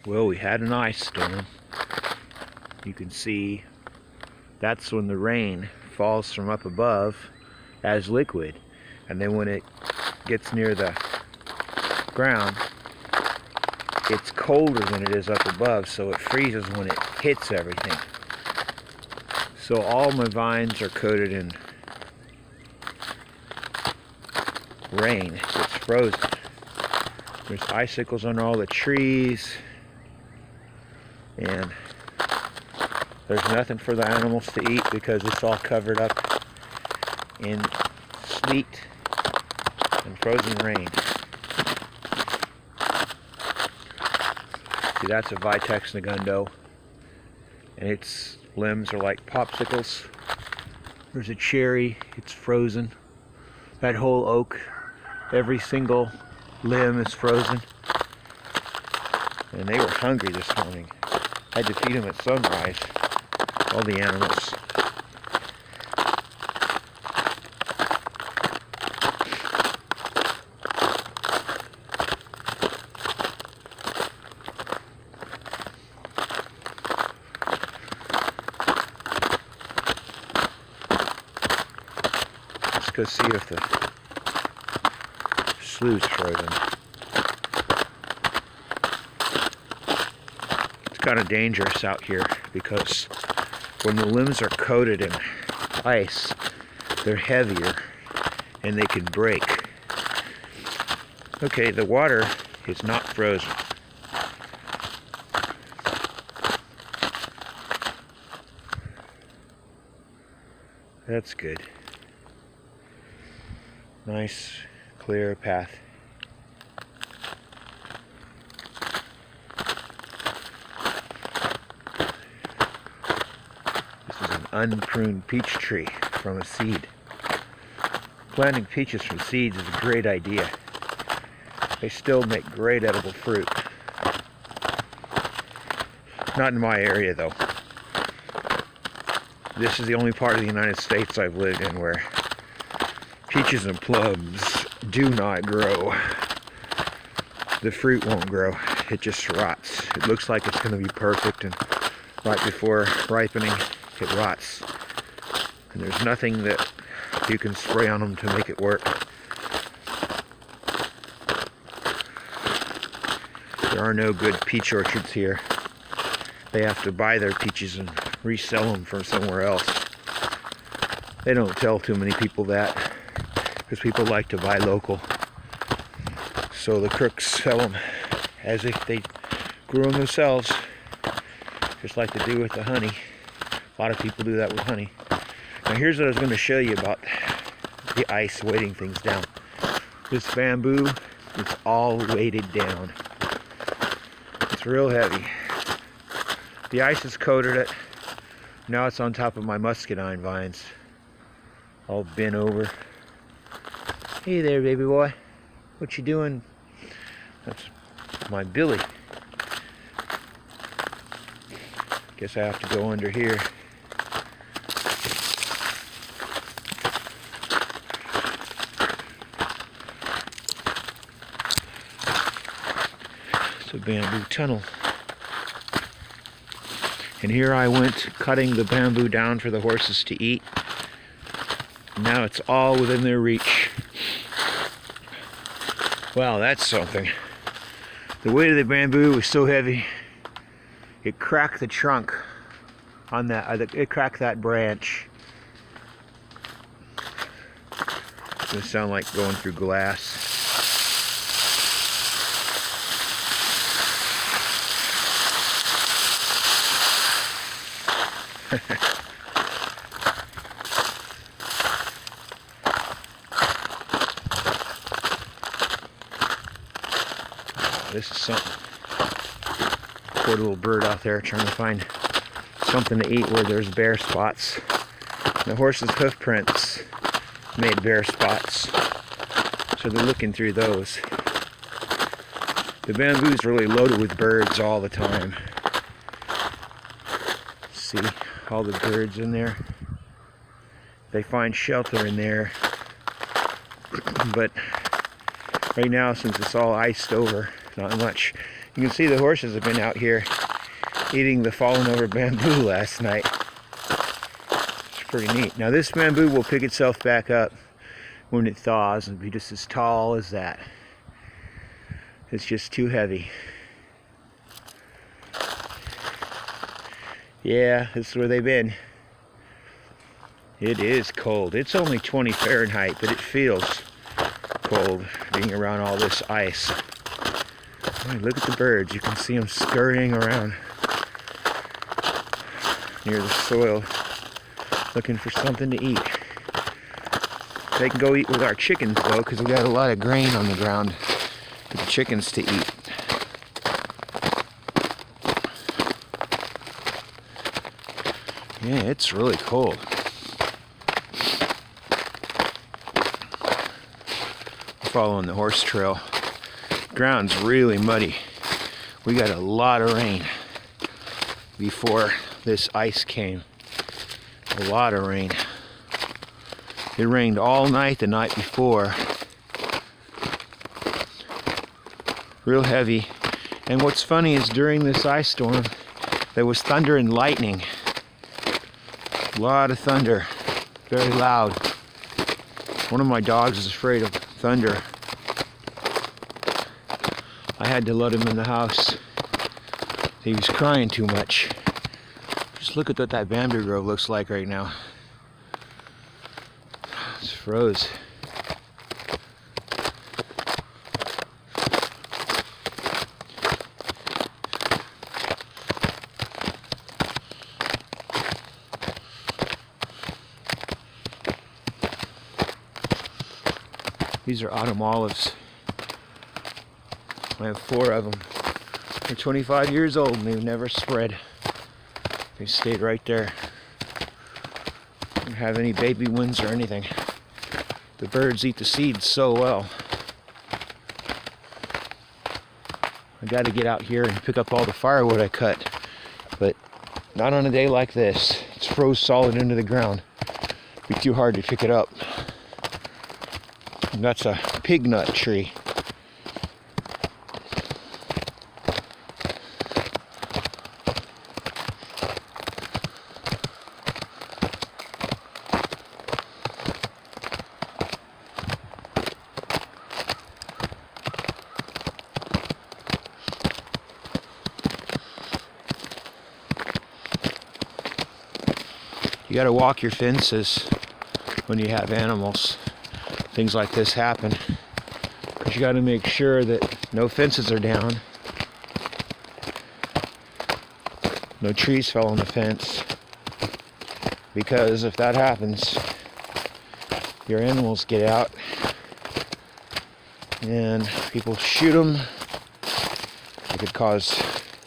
Well, we had an ice storm. You can see that's when the rain falls from up above as liquid, and then when it gets near the ground, it's colder than it is up above, so it freezes when it hits everything. So all my vines are coated in rain. It's frozen. There's icicles on all the trees, and there's nothing for the animals to eat because it's all covered up in sleet and frozen rain. See, that's a Vitex Negundo, and its limbs are like popsicles. There's a cherry, it's frozen. That whole oak, every single limb is frozen. And they were hungry this morning. I had to feed them at sunrise, all the animals. Let's go see if the slough's frozen. It's kind of dangerous out here because when the limbs are coated in ice, they're heavier and they can break. Okay, the water is not frozen. That's good. Nice, clear path. This is an unpruned peach tree from a seed. Planting peaches from seeds is a great idea. They still make great edible fruit. Not in my area though. This is the only part of the United States I've lived in where peaches and plums do not grow. The fruit won't grow. It just rots. It looks like it's going to be perfect, and right before ripening, it rots. And there's nothing that you can spray on them to make it work. There are no good peach orchards here. They have to buy their peaches and resell them from somewhere else. They don't tell too many people that because people like to buy local. So the crooks sell them as if they grew them themselves, just like they do with the honey. A lot of people do that with honey. Now here's what I was going to show you about the ice weighting things down. This bamboo is all weighted down. It's real heavy. The ice has coated it. Now it's on top of my muscadine vines, all bent over. Hey there, baby boy. What you doing? That's my Billy. Guess I have to go under here. It's a bamboo tunnel. And here I went cutting the bamboo down for the horses to eat. Now it's all within their reach. Wow, that's something. The weight of the bamboo was so heavy, it cracked the trunk on that, it cracked that branch. It's gonna sound like going through glass. This is something. Poor little bird out there trying to find something to eat where there's bare spots. The horse's hoof prints made bare spots, so they're looking through those. The bamboo is really loaded with birds all the time. See all the birds in there. They find shelter in there, but right now, since it's all iced over, not much You can see the horses have been out here eating the fallen over bamboo last night. It's pretty neat. Now this bamboo will pick itself back up when it thaws and be just as tall as that. It's just too heavy. Yeah, this is where they've been. It is cold. It's only 20 Fahrenheit, but it feels cold being around all this ice. Oh, look at the birds. You can see them scurrying around near the soil looking for something to eat. They can go eat with our chickens though, because we got a lot of grain on the ground for the chickens to eat. Yeah, it's really cold. Following the horse trail. Ground's really muddy. We got a lot of rain before this ice came. A lot of rain. It rained all night the night before. Real heavy. And what's funny is during this ice storm, there was thunder and lightning. A lot of thunder. Very loud. One of my dogs is afraid of thunder. I had to let him in the house. He was crying too much. Just look at what that bamboo grove looks like right now. It's froze. These are autumn olives. I have 4 of them. They're 25 years old and they've never spread. They stayed right there. Don't have any baby ones or anything. The birds eat the seeds so well. I got to get out here and pick up all the firewood I cut, but not on a day like this. It's froze solid into the ground. It'd be too hard to pick it up. And that's a pig nut tree. You got to walk your fences when you have animals. Things like this happen. But you got to make sure that no fences are down. No trees fell on the fence. Because if that happens, your animals get out and people shoot them. It could cause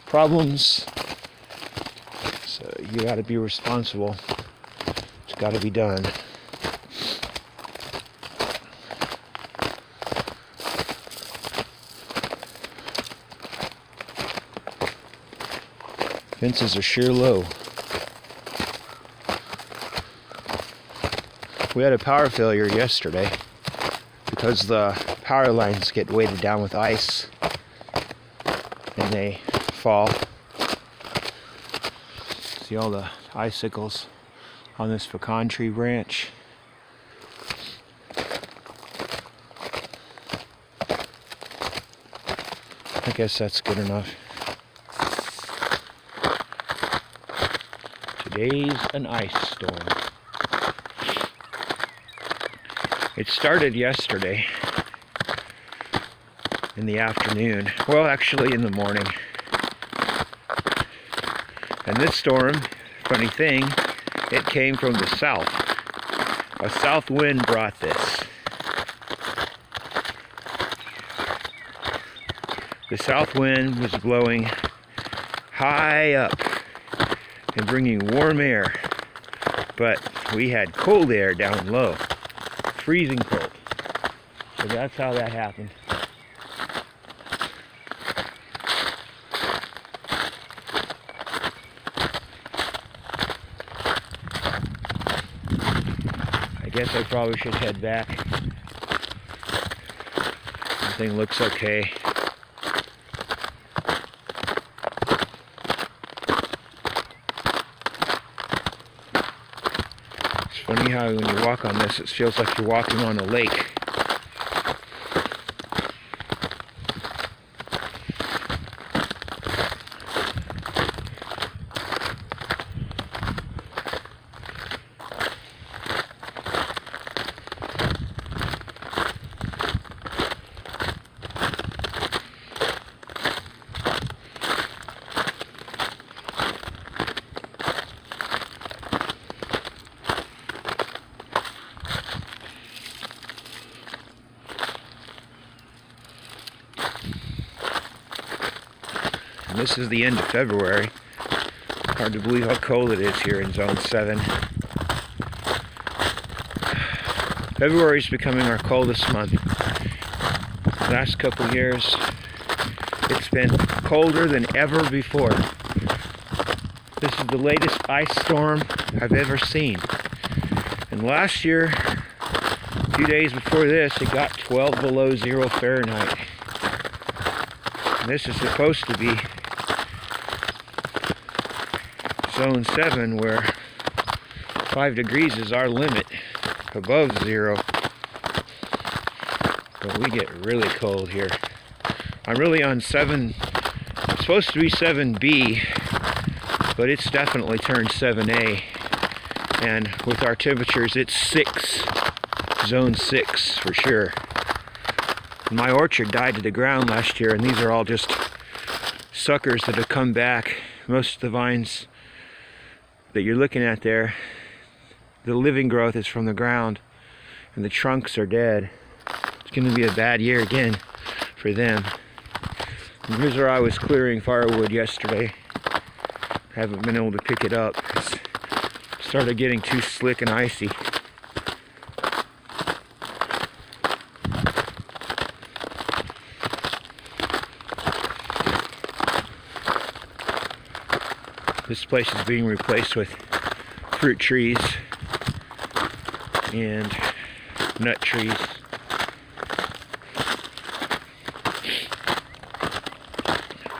problems. So you got to be responsible. It's got to be done. Fences are sure low. We had a power failure yesterday because the power lines get weighted down with ice and they fall. See all the icicles on this pecan tree branch. I guess that's good enough. Today's an ice storm. It started yesterday in the afternoon. Well, actually in the morning. And this storm, funny thing, it came from the south. A south wind brought this. The south wind was blowing high up and bringing warm air, but we had cold air down low, freezing cold. So that's how that happened. I guess I probably should head back. Everything looks okay. Funny how when you walk on this, it feels like you're walking on a lake. And this is the end of February. Hard to believe how cold it is here in Zone 7. February is becoming our coldest month. Last couple years, it's been colder than ever before. This is the latest ice storm I've ever seen. And last year, a few days before this, it got 12 below 0 Fahrenheit. And this is supposed to be Zone 7, where 5 degrees is our limit above 0. But we get really cold here. I'm really on 7, it's supposed to be 7B, but it's definitely turned 7A. And with our temperatures, it's 6, Zone 6 for sure. My orchard died to the ground last year, and these are all just suckers that have come back. Most of the vines that you're looking at there, the living growth is from the ground, and the trunks are dead. It's going to be a bad year again for them. And here's where I was clearing firewood yesterday. Haven't been able to pick it up. It started getting too slick and icy. This place is being replaced with fruit trees and nut trees.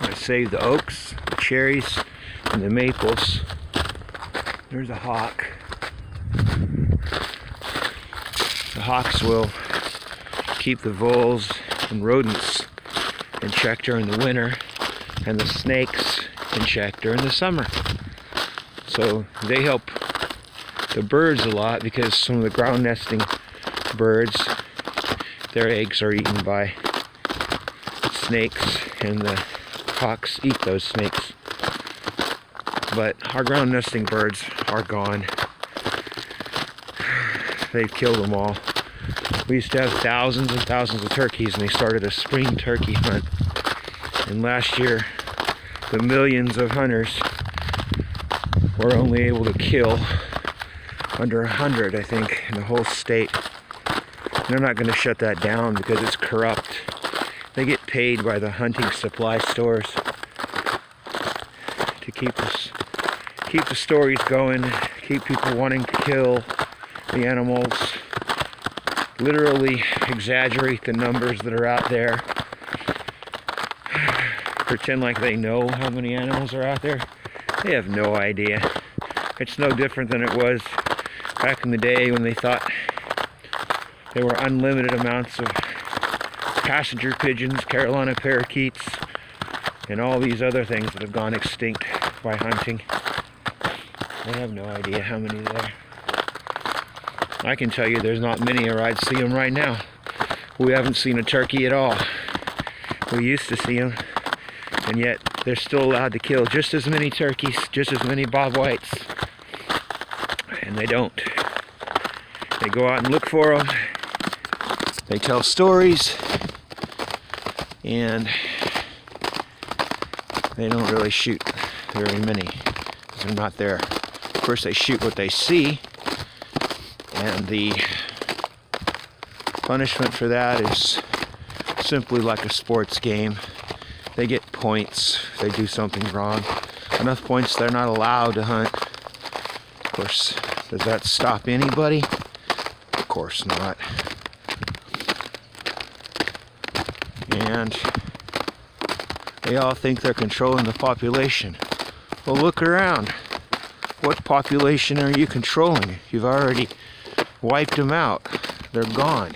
I saved the oaks, the cherries, and the maples. There's a hawk. The hawks will keep the voles and rodents in check during the winter, and the snakes in check during the summer. So they help the birds a lot, because some of the ground nesting birds, their eggs are eaten by snakes, and the hawks eat those snakes. But our ground nesting birds are gone. They've killed them all. We used to have thousands and thousands of turkeys, and they started a spring turkey hunt. And last year, the millions of hunters were only able to kill under 100, I think, in the whole state. They're not going to shut that down because it's corrupt. They get paid by the hunting supply stores to keep the stories going, keep people wanting to kill the animals, literally exaggerate the numbers that are out there, pretend like they know how many animals are out there. They have no idea. It's no different than it was back in the day when they thought there were unlimited amounts of passenger pigeons, Carolina parakeets, and all these other things that have gone extinct by hunting. They have no idea how many there are. I can tell you there's not many, or I'd see them right now. We haven't seen a turkey at all. We used to see them, and yet they're still allowed to kill just as many turkeys, just as many bobwhites, and they don't. They go out and look for them. They tell stories, and they don't really shoot very many, because they're not there. Of course, they shoot what they see, and the punishment for that is simply like a sports game. They get points if they do something wrong. Enough points they're not allowed to hunt. Of course, does that stop anybody? Of course not. And they all think they're controlling the population. Well, look around. What population are you controlling? You've already wiped them out. They're gone.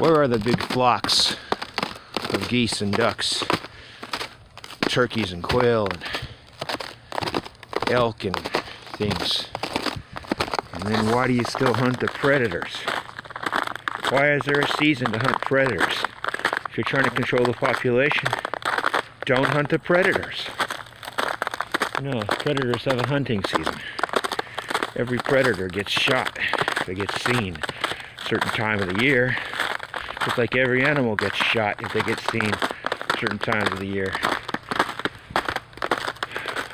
Where are the big flocks of geese and ducks, turkeys and quail and elk and things? And then why do you still hunt the predators? Why is there a season to hunt predators? If you're trying to control the population, don't hunt the predators. No, predators have a hunting season. Every predator gets shot if they get seen a certain time of the year. Just like every animal gets shot if they get seen certain times of the year.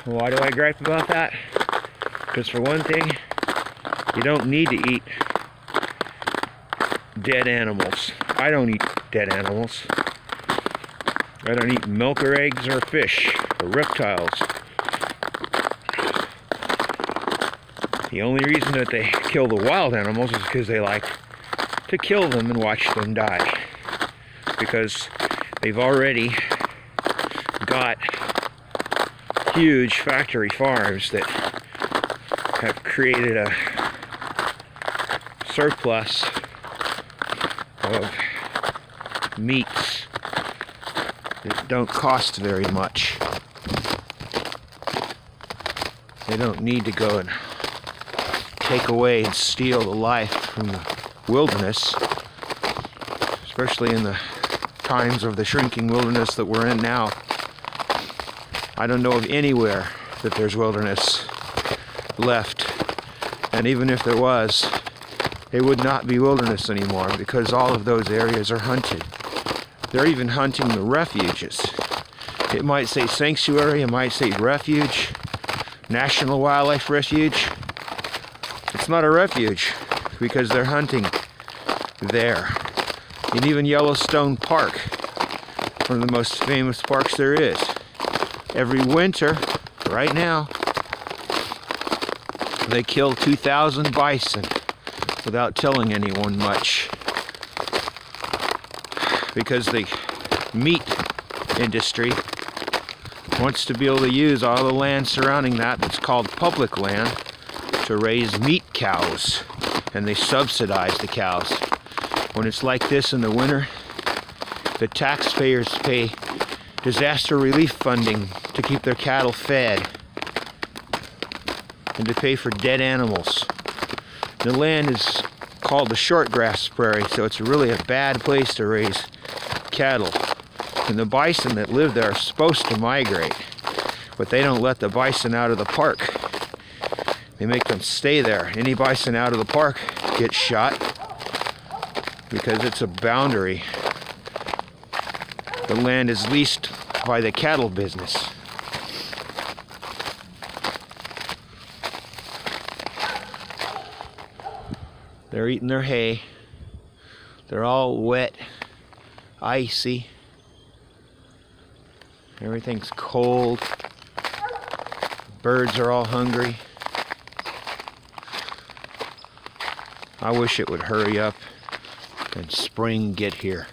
Why do I gripe about that? Because for one thing, you don't need to eat dead animals. I don't eat dead animals. I don't eat milk or eggs or fish or reptiles. The only reason that they kill the wild animals is because they like to kill them and watch them die. Because they've already got huge factory farms that have created a surplus of meats that don't cost very much. They don't need to go and take away and steal the life from the wilderness, especially in the times of the shrinking wilderness that we're in now. I don't know of anywhere that there's wilderness left, and even if there was, it would not be wilderness anymore because all of those areas are hunted. They're even hunting the refuges. It might say sanctuary, it might say refuge, National Wildlife Refuge. It's not a refuge because they're hunting there. And even Yellowstone Park, one of the most famous parks there is. Every winter, right now, they kill 2,000 bison without telling anyone much. Because the meat industry wants to be able to use all the land surrounding that that's called public land to raise meat cows, and they subsidize the cows. When it's like this in the winter, the taxpayers pay disaster relief funding to keep their cattle fed and to pay for dead animals. The land is called the shortgrass prairie, so it's really a bad place to raise cattle. And the bison that live there are supposed to migrate, but they don't let the bison out of the park. They make them stay there. Any bison out of the park gets shot because it's a boundary. The land is leased by the cattle business. They're eating their hay. They're all wet, icy. Everything's cold. Birds are all hungry. I wish it would hurry up and spring get here.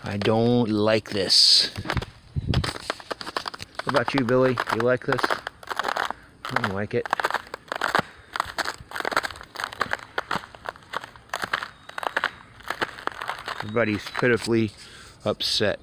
I don't like this. What about you, Billy? You like this? I don't like it. Everybody's pitifully upset.